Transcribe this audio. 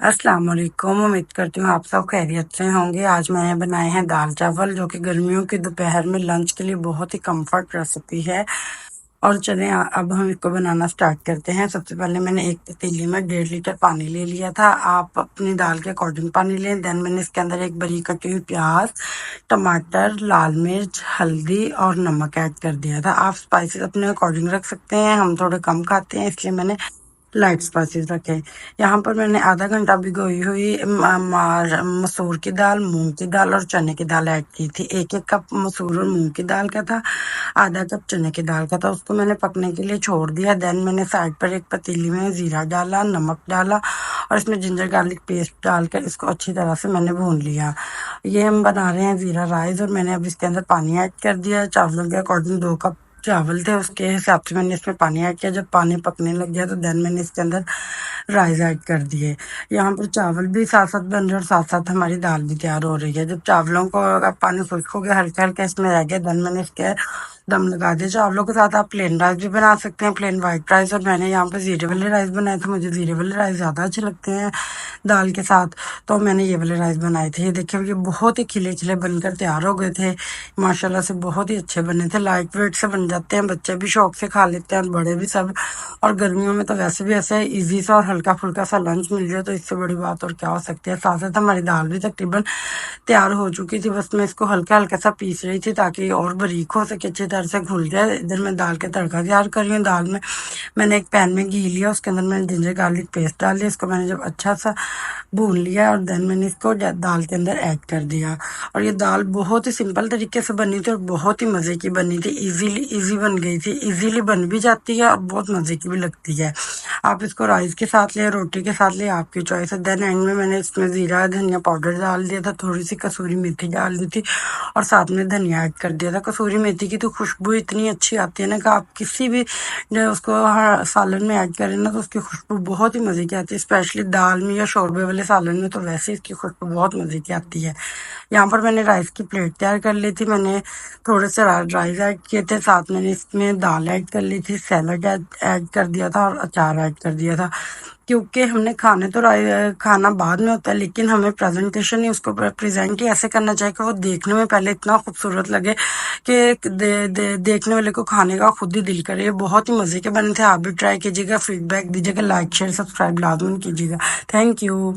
अस्सलाम वालेकुम। उम्मीद करती हूँ आप सब खैरियत से होंगे। आज मैंने बनाए हैं दाल चावल, जो कि गर्मियों की दोपहर में लंच के लिए बहुत ही कंफर्ट रेसिपी है। और चलें अब हम इसको बनाना स्टार्ट करते हैं। सबसे पहले मैंने एक पतीली में 1.5 लीटर पानी ले लिया था। आप अपनी दाल के अकॉर्डिंग पानी लें। देन मैंने इसके अंदर एक बारीक कटी हुई प्याज, टमाटर, लाल मिर्च, हल्दी और नमक ऐड कर दिया था। आप स्पाइसेस अपने अकॉर्डिंग रख सकते हैं। हम थोड़े कम खाते हैं, इसलिए मैंने लाइट स्पाइसेस रखे। यहाँ पर मैंने आधा घंटा भिगोई हुई मसूर की दाल, मूंग की दाल और चने की दाल ऐड की थी। 1-1 कप मसूर और मूंग की दाल का था, आधा कप चने की दाल का था। उसको मैंने पकने के लिए छोड़ दिया। देन मैंने साइड पर एक पतीली में जीरा डाला, नमक डाला और इसमें जिंजर गार्लिक पेस्ट डालकर इसको अच्छी तरह से मैंने भून लिया। ये हम बना रहे हैं जीरा राइस और मैंने अब इसके अंदर पानी ऐड कर दिया। चावलों के अकॉर्डिंग 2 कप चावल थे, उसके हिसाब से मैंने इसमें पानी ऐड किया। जब पानी पकने लग गया तो देन मैंने इसके अंदर राइस ऐड कर दिए। यहाँ पर चावल भी साथ साथ बन रहे और साथ साथ हमारी दाल भी तैयार हो रही है। जब चावलों को पानी खुश्क हो गया, हल्का हल्का इसमें रह गया, देन मैंने इसके दम लगा दिया। चावलों के साथ आप प्लेन राइस भी बना सकते हैं, प्लेन वाइट राइस। और मैंने यहाँ पर जीरे वाले राइस बनाए थे, मुझे जीरे वाले राइस ज़्यादा अच्छे लगते हैं दाल के साथ, तो मैंने ये वाले राइस बनाए थे। ये देखिए, ये बहुत ही खिले खिले बनकर तैयार हो गए थे। माशाल्लाह से बहुत ही अच्छे बने थे। लाइट वेट से बन जाते हैं, बच्चे भी शौक से खा लेते हैं और बड़े भी सब। और गर्मियों में तो वैसे भी ऐसे इजी सा और हल्का फुल्का सा लंच मिल जाए तो इससे बड़ी बात और क्या हो सकती है। साथ साथ हमारी दाल भी तकरीबन तैयार हो चुकी थी, बस मैं इसको हल्का हल्का सा पीस रही थी ताकि और बारीक हो सके, अच्छी तरह से घुल जाए। इधर मैं दाल के तड़का तैयार कर रही हूँ। दाल में मैंने एक पैन में घी लिया, उसके अंदर मैंने जिंजर गार्लिक पेस्ट डाल दिया। इसको मैंने जब अच्छा सा भून लिया और देन मैंने इसको दाल के अंदर ऐड कर दिया। और ये दाल बहुत ही सिंपल तरीके से बनी थी और बहुत ही मज़े की बनी थी। इजी बन गई थी, इजीली बन भी जाती है और बहुत मज़े की भी लगती है। आप इसको राइस के साथ लें, रोटी के साथ लें, आपकी चॉइस है। देन एंड में मैंने इसमें ज़ीरा धनिया पाउडर डाल दिया था, थोड़ी सी कसूरी मेथी डाल दी थी और साथ में धनिया ऐड कर दिया था। कसूरी मेथी की तो खुशबू इतनी अच्छी आती है ना कि आप किसी भी जो उसको सालन में ऐड करें ना तो उसकी खुशबू बहुत ही मज़े की आती है। स्पेशली दाल में या शोरबे वाले सालन में तो वैसे इसकी खुशबू बहुत मज़े की आती है। यहाँ पर मैंने राइस की प्लेट तैयार कर ली थी। मैंने थोड़े से राइस ऐड किए थे, साथ मैंने इसमें दाल ऐड कर ली थी, सैलड ऐड कर दिया था और अचार ऐड कर दिया था। क्योंकि हमने खाना बाद में होता है, लेकिन हमें प्रेजेंटेशन ही उसको प्रेजेंट ही ऐसे करना चाहिए कि वो देखने में पहले इतना खूबसूरत लगे कि देखने वाले को खाने का खुद ही दिल करे। ये बहुत ही मज़े के बने थे। आप भी ट्राई कीजिएगा, फीडबैक दीजिएगा, लाइक शेयर सब्सक्राइब लाजमी कीजिएगा। Thank you.